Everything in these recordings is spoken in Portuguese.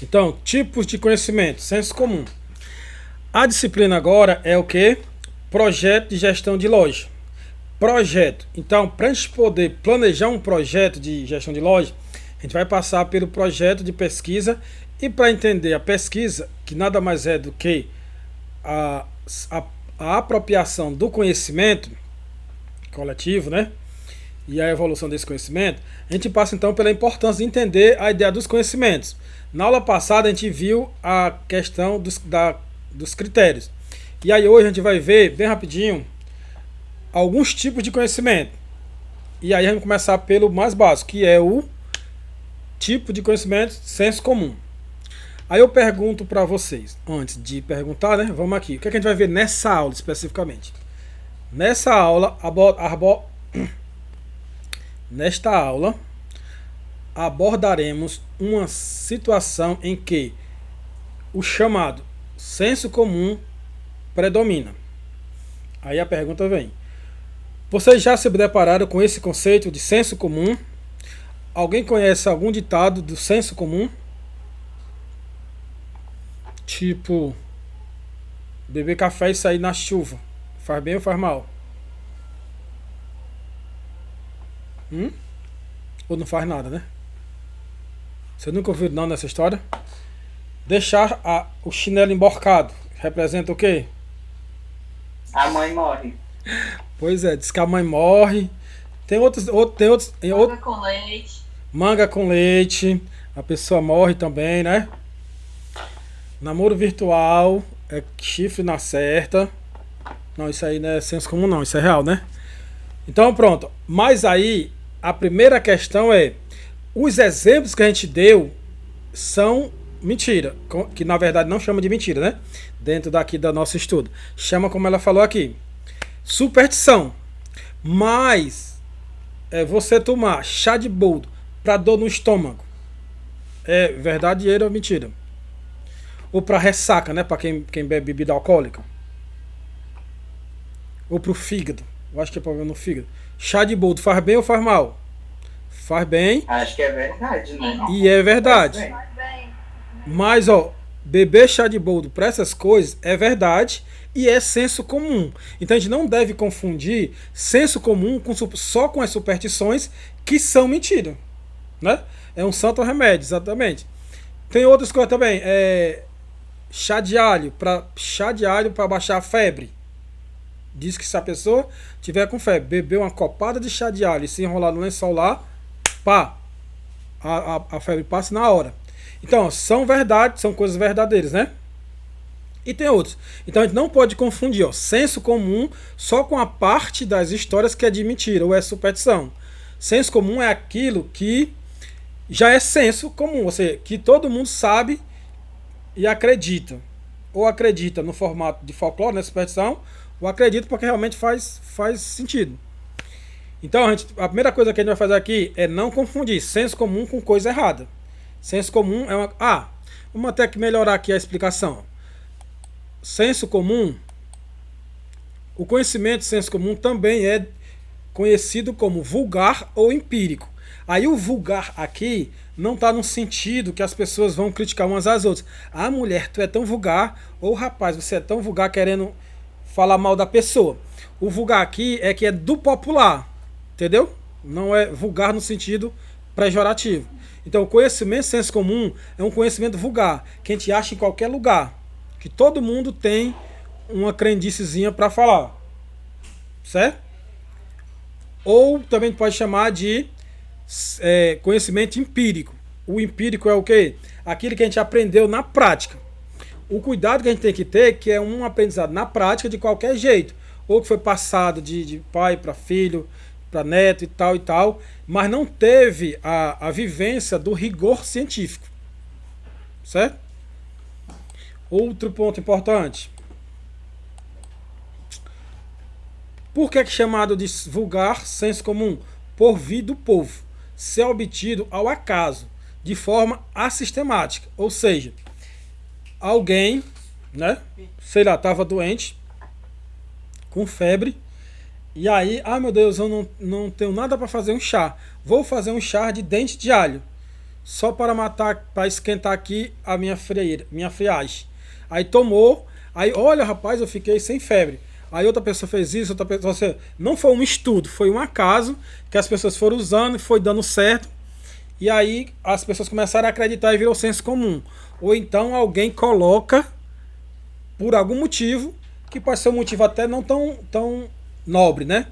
Então, tipos de conhecimento, senso comum. A disciplina agora é o que? Projeto de gestão de loja. Projeto. Então, para a gente poder planejar um projeto de gestão de loja, a gente vai passar pelo projeto de pesquisa e para entender a pesquisa, que nada mais é do que a, a, a apropriação do conhecimento coletivo, né? E a evolução desse conhecimento, a gente passa então pela importância de entender a ideia dos conhecimentos. Na aula passada a gente viu a questão dos critérios. E aí hoje a gente vai ver, bem rapidinho, alguns tipos de conhecimento. E aí a gente vai começar pelo mais básico, que é o tipo de conhecimento senso comum. Aí eu pergunto para vocês, antes de perguntar, né? Vamos aqui. O que, é que a gente vai ver nessa aula especificamente? Nessa aula, nesta aula, abordaremos uma situação em que o chamado senso comum predomina. Aí a pergunta vem: vocês já se depararam com esse conceito de senso comum? Alguém conhece algum ditado do senso comum? Tipo, beber café e sair na chuva. Faz bem ou faz mal? Ou não faz nada, né? Você nunca ouviu não nessa história? Deixar o chinelo emborcado representa o quê? A mãe morre. Pois é, diz que a mãe morre. Tem outros. Manga com leite. Manga com leite. A pessoa morre também, né? Namoro virtual. É chifre na certa. Não, isso aí não é senso comum não, isso é real, né? Então pronto. Mas aí, a primeira questão é: os exemplos que a gente deu são mentira, que na verdade não chama de mentira, né? Dentro daqui do nosso estudo. Chama como ela falou aqui, superstição. Mas você tomar chá de boldo para dor no estômago é verdadeiro ou mentira? Ou para ressaca, né? Para quem bebe bebida alcoólica. Ou para o fígado. Eu acho que é problema no fígado. Chá de boldo faz bem ou faz mal? Faz bem. Acho que é verdade, né? E é Faz verdade. bem. Faz bem. Mas, ó, beber chá de boldo para essas coisas é verdade e é senso comum. Então a gente não deve confundir senso comum só com as superstições que são mentira, né? É um santo remédio, exatamente. Tem outras coisas também. Chá de alho para baixar a febre. Diz que se a pessoa tiver com febre, beber uma copada de chá de alho e se enrolar no lençol lá, pá, a febre passa na hora. Então, são verdades, são coisas verdadeiras, né? E tem outros. Então a gente não pode confundir, ó, senso comum só com a parte das histórias que é de mentira ou é superstição. Senso comum é aquilo que já é senso comum, ou seja, que todo mundo sabe e acredita. Ou acredita no formato de folclore, né, superstição, ou acredita porque realmente faz sentido. Então a primeira coisa que a gente vai fazer aqui é não confundir senso comum com coisa errada. Senso comum é uma. Vamos até que melhorar aqui a explicação. Senso comum, o conhecimento de senso comum também é conhecido como vulgar ou empírico. Aí o vulgar aqui não está no sentido que as pessoas vão criticar umas às outras. Ah, mulher, tu é tão vulgar, ou rapaz, você é tão vulgar querendo falar mal da pessoa. O vulgar aqui é que é do popular, entendeu? Não é vulgar no sentido pejorativo. Então, o conhecimento senso comum é um conhecimento vulgar, que a gente acha em qualquer lugar, que todo mundo tem uma crendicezinha para falar, certo? Ou também pode chamar de conhecimento empírico. O empírico é o quê? Aquilo que a gente aprendeu na prática. O cuidado que a gente tem que ter, que é um aprendizado na prática de qualquer jeito, ou que foi passado de pai para filho, para neto e tal, mas não teve a vivência do rigor científico, certo? Outro ponto importante. Por que é chamado de vulgar senso comum? Por vir do povo, ser obtido ao acaso, de forma assistemática, ou seja, alguém, né, sei lá, estava doente, com febre, e aí, meu Deus, eu não tenho nada para fazer um chá. Vou fazer um chá de dente de alho. só para matar, para esquentar aqui a minha friagem. Aí tomou, aí olha rapaz, eu fiquei sem febre. Aí outra pessoa fez isso, outra pessoa, ou seja, não foi um estudo, foi um acaso que as pessoas foram usando e foi dando certo. E aí as pessoas começaram a acreditar e virou senso comum. Ou então alguém coloca por algum motivo, que pode ser um motivo até não tão nobre, né?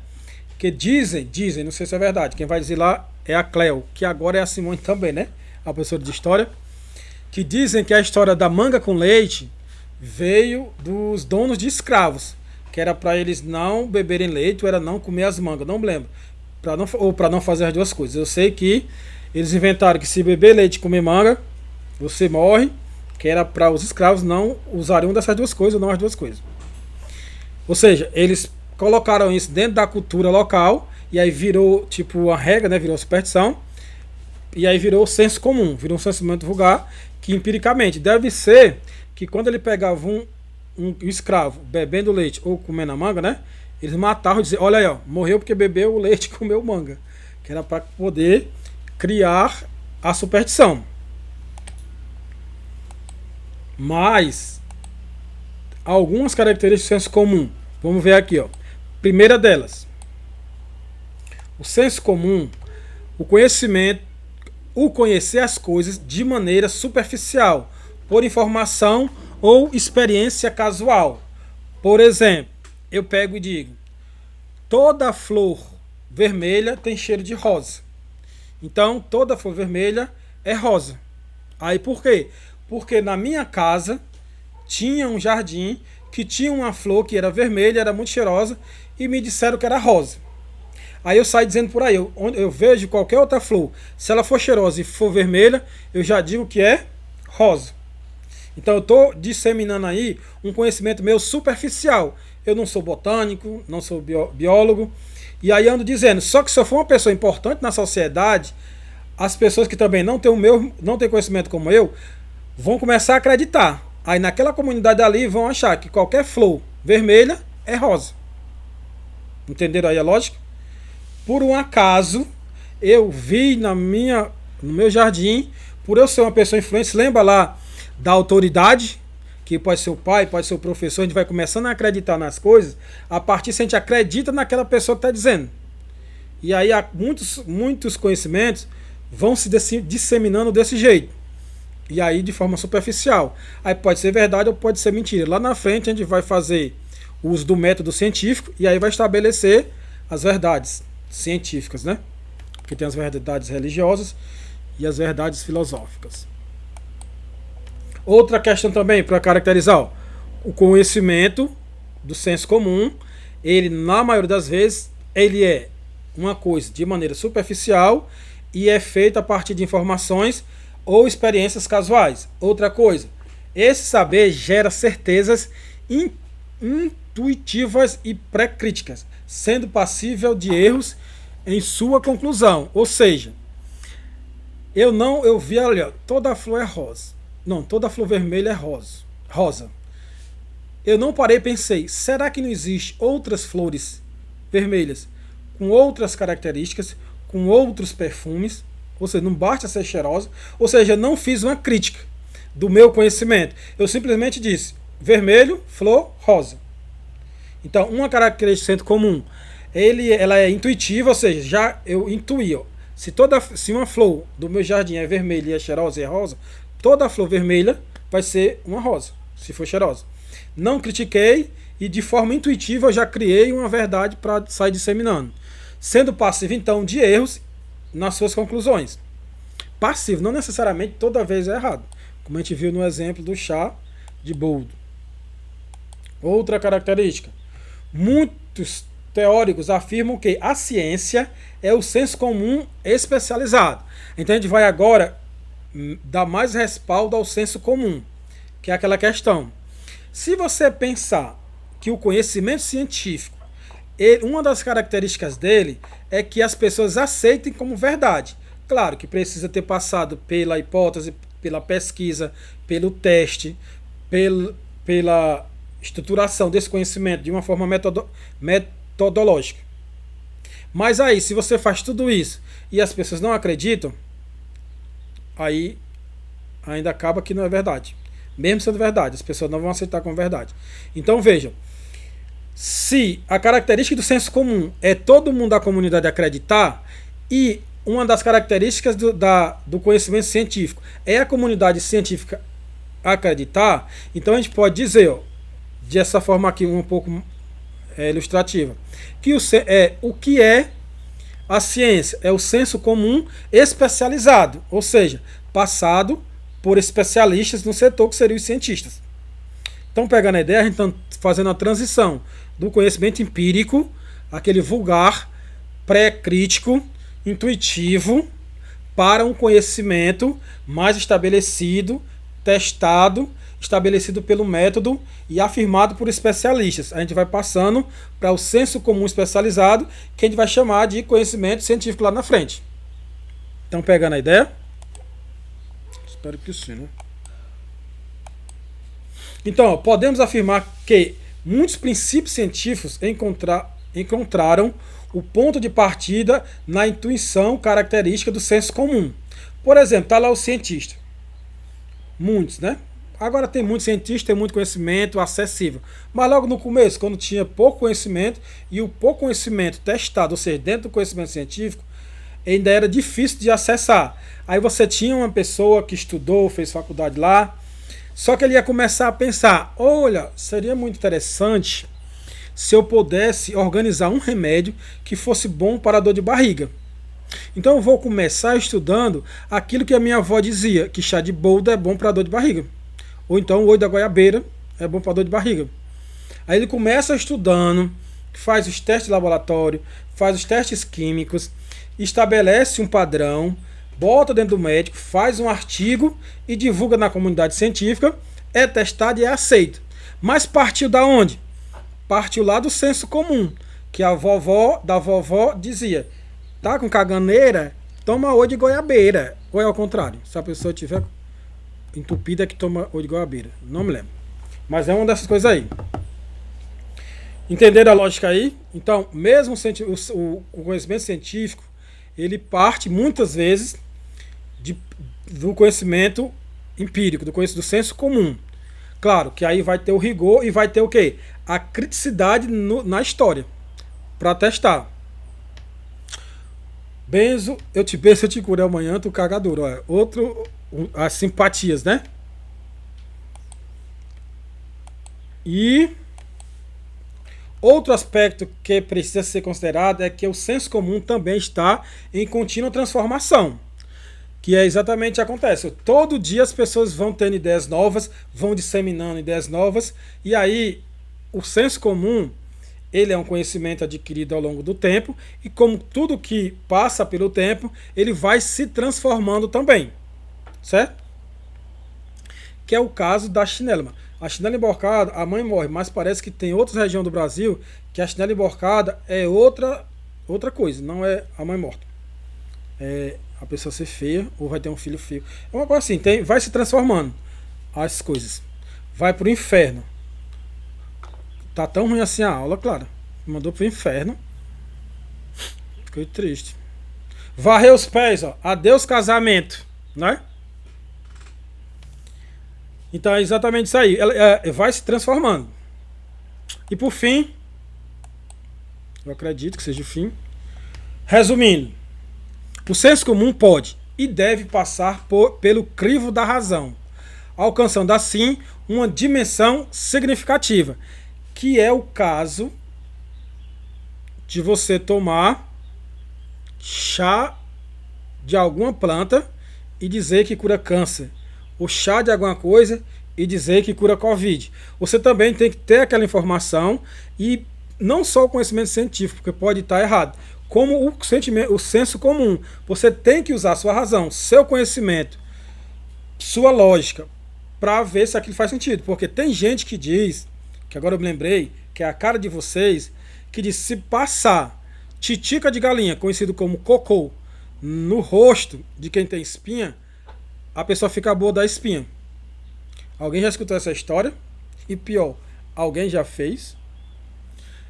Que dizem, não sei se é verdade, quem vai dizer lá é a Cleo, que agora é a Simone também, né? A professora de história, que dizem que a história da manga com leite veio dos donos de escravos, que era para eles não beberem leite ou era não comer as mangas, não me lembro, para não fazer as duas coisas. Eu sei que eles inventaram que se beber leite e comer manga, você morre, que era para os escravos não usarem uma dessas duas coisas, ou não as duas coisas. Ou seja, eles colocaram isso dentro da cultura local e aí virou tipo uma regra, né? Virou superstição e aí virou senso comum, virou um sentimento vulgar que empiricamente deve ser que quando ele pegava um escravo bebendo leite ou comendo a manga, né? Eles matavam e diziam, olha aí, ó, morreu porque bebeu o leite e comeu manga, que era para poder criar a superstição. Mas algumas características do senso comum. Vamos ver aqui, ó. Primeira delas, o senso comum, o conhecimento, o conhecer as coisas de maneira superficial, por informação ou experiência casual. Por exemplo, eu pego e digo, toda flor vermelha tem cheiro de rosa. Então, toda flor vermelha é rosa. Aí por quê? Porque na minha casa tinha um jardim que tinha uma flor que era vermelha, era muito cheirosa, e me disseram que era rosa. Aí eu saio dizendo por aí, eu vejo qualquer outra flor, se ela for cheirosa e for vermelha, eu já digo que é rosa. Então eu estou disseminando aí um conhecimento meu superficial. Eu não sou botânico, não sou biólogo, e aí ando dizendo, só que se eu for uma pessoa importante na sociedade, as pessoas que também não têm conhecimento como eu, vão começar a acreditar. Aí naquela comunidade ali vão achar que qualquer flor vermelha é rosa. Entenderam aí a lógica? Por um acaso, eu vi no meu jardim, por eu ser uma pessoa influente, lembra lá da autoridade, que pode ser o pai, pode ser o professor, a gente vai começando a acreditar nas coisas, a partir se a gente acredita naquela pessoa que está dizendo. E aí há muitos conhecimentos vão se disseminando desse jeito. E aí de forma superficial. Aí pode ser verdade ou pode ser mentira. Lá na frente a gente vai fazer uso do método científico e aí vai estabelecer as verdades científicas, né? Porque tem as verdades religiosas e as verdades filosóficas. Outra questão também para caracterizar, ó, o conhecimento do senso comum, ele na maioria das vezes, ele é uma coisa de maneira superficial e é feito a partir de informações ou experiências casuais. Outra coisa, esse saber gera certezas intuitivas e pré-críticas, sendo passível de erros em sua conclusão. Ou seja, eu vi ali, ó, toda flor é rosa. Não, toda flor vermelha é rosa. Eu não parei e pensei, será que não existe outras flores vermelhas com outras características, com outros perfumes? Ou seja, não basta ser cheirosa. Ou seja, eu não fiz uma crítica do meu conhecimento. Eu simplesmente disse, vermelho, flor, rosa. Então, uma característica do senso comum, ela é intuitiva, ou seja, já eu intuí. Ó, se uma flor do meu jardim é vermelha e é cheirosa e é rosa, toda flor vermelha vai ser uma rosa, se for cheirosa. Não critiquei e de forma intuitiva eu já criei uma verdade para sair disseminando. Sendo passivo, então, de erros nas suas conclusões. Passivo, não necessariamente toda vez é errado. Como a gente viu no exemplo do chá de boldo. Outra característica. Muitos teóricos afirmam que a ciência é o senso comum especializado. Então a gente vai agora dar mais respaldo ao senso comum, que é aquela questão. Se você pensar que o conhecimento científico, uma das características dele é que as pessoas aceitem como verdade. Claro que precisa ter passado pela hipótese, pela pesquisa, pelo teste, pela estruturação desse conhecimento de uma forma metodológica. Mas aí, se você faz tudo isso e as pessoas não acreditam, aí ainda acaba que não é verdade. Mesmo sendo verdade, as pessoas não vão aceitar como verdade. Então vejam, se a característica do senso comum é todo mundo da comunidade acreditar, e uma das características do conhecimento científico é a comunidade científica acreditar, então a gente pode dizer, ó, dessa forma aqui um pouco ilustrativa, que o que é a ciência? É o senso comum especializado, ou seja, passado por especialistas no setor, que seriam os cientistas. Então, pegando a ideia, a gente está fazendo a transição do conhecimento empírico, aquele vulgar, pré-crítico, intuitivo, para um conhecimento mais estabelecido, testado, estabelecido pelo método e afirmado por especialistas. A gente vai passando para o senso comum especializado, que a gente vai chamar de conhecimento científico lá na frente. Então, pegando a ideia? Espero que sim, né? Então, podemos afirmar que muitos princípios científicos encontraram o ponto de partida na intuição característica do senso comum. Por exemplo, está lá o cientista. Muitos, né? Agora tem muito cientista, tem muito conhecimento acessível. Mas logo no começo, quando tinha pouco conhecimento, e o pouco conhecimento testado, ou seja, dentro do conhecimento científico, ainda era difícil de acessar. Aí você tinha uma pessoa que estudou, fez faculdade lá, só que ele ia começar a pensar, olha, seria muito interessante se eu pudesse organizar um remédio que fosse bom para a dor de barriga. Então eu vou começar estudando aquilo que a minha avó dizia, que chá de boldo é bom para a dor de barriga. Ou então o olho da goiabeira é bom para a dor de barriga. Aí ele começa estudando, faz os testes de laboratório, faz os testes químicos, estabelece um padrão, bota dentro do médico, faz um artigo e divulga na comunidade científica, é testado e é aceito. Mas partiu da onde? Partiu lá do senso comum, que a vovó da vovó dizia, tá com caganeira, toma olho de goiabeira. Ou é ao contrário, se a pessoa tiver entupida é que toma olho de goiabeira, não me lembro. Mas é uma dessas coisas aí. Entenderam a lógica aí? Então, mesmo o conhecimento científico, ele parte muitas vezes do conhecimento empírico, do senso comum. Claro que aí vai ter o rigor e vai ter o quê? A criticidade na história, para testar. Benzo, eu te beijo, eu te curo amanhã, tu caga duro. Olha, as simpatias, né? E outro aspecto que precisa ser considerado é que o senso comum também está em contínua transformação. Que é exatamente o que acontece. Todo dia as pessoas vão tendo ideias novas, vão disseminando ideias novas, e aí o senso comum, ele é um conhecimento adquirido ao longo do tempo, e como tudo que passa pelo tempo, ele vai se transformando também. Certo? Que é o caso da chinela. A chinela emborcada, a mãe morre, mas parece que tem outras regiões do Brasil que a chinela emborcada é outra coisa, não é a mãe morta. É a pessoa ser feia ou vai ter um filho feio. É uma coisa assim, vai se transformando as coisas. Vai pro inferno. Tá tão ruim assim a aula, claro. Mandou pro inferno. Fiquei triste. Varreu os pés, ó. Adeus casamento, né? Então é exatamente isso aí. Ela vai se transformando. E por fim, eu acredito que seja o fim. Resumindo, o senso comum pode e deve passar pelo crivo da razão, alcançando assim uma dimensão significativa, que é o caso de você tomar chá de alguma planta e dizer que cura câncer, o chá de alguma coisa e dizer que cura Covid. Você também tem que ter aquela informação e não só o conhecimento científico, porque pode estar errado, como o senso comum. Você tem que usar sua razão, seu conhecimento, sua lógica, para ver se aquilo faz sentido. Porque tem gente que diz, que agora eu me lembrei, que é a cara de vocês, que diz, se passar titica de galinha, conhecido como cocô, no rosto de quem tem espinha, a pessoa fica boa da espinha. Alguém já escutou essa história? E pior, alguém já fez?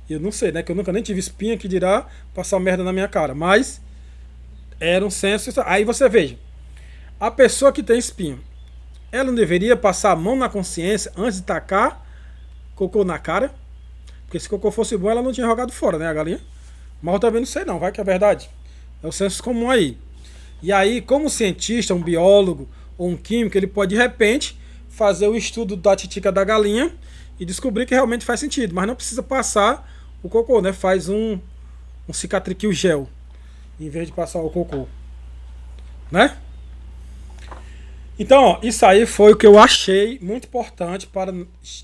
Eu não sei, né? Que eu nunca nem tive espinha, que dirá passar merda na minha cara. Mas era um senso. Aí você veja, A pessoa que tem espinho, ela não deveria passar a mão na consciência antes de tacar cocô na cara? Porque se cocô fosse bom, ela não tinha jogado fora, né, a galinha? Mas eu também não sei não, vai que é verdade. É o senso comum aí. E aí, como cientista, um biólogo ou um químico, ele pode, de repente, fazer o estudo da titica da galinha e descobrir que realmente faz sentido. Mas não precisa passar o cocô, né? Faz um cicatriquil gel, em vez de passar o cocô. Né? Então, ó, isso aí foi o que eu achei muito importante para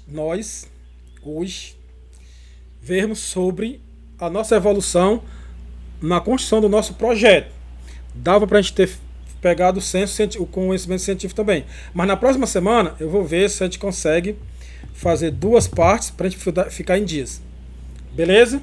nós, hoje, vermos sobre a nossa evolução na construção do nosso projeto. Dava pra gente ter pegado o conhecimento científico também. Mas na próxima semana eu vou ver se a gente consegue fazer 2 partes pra gente ficar em dias. Beleza?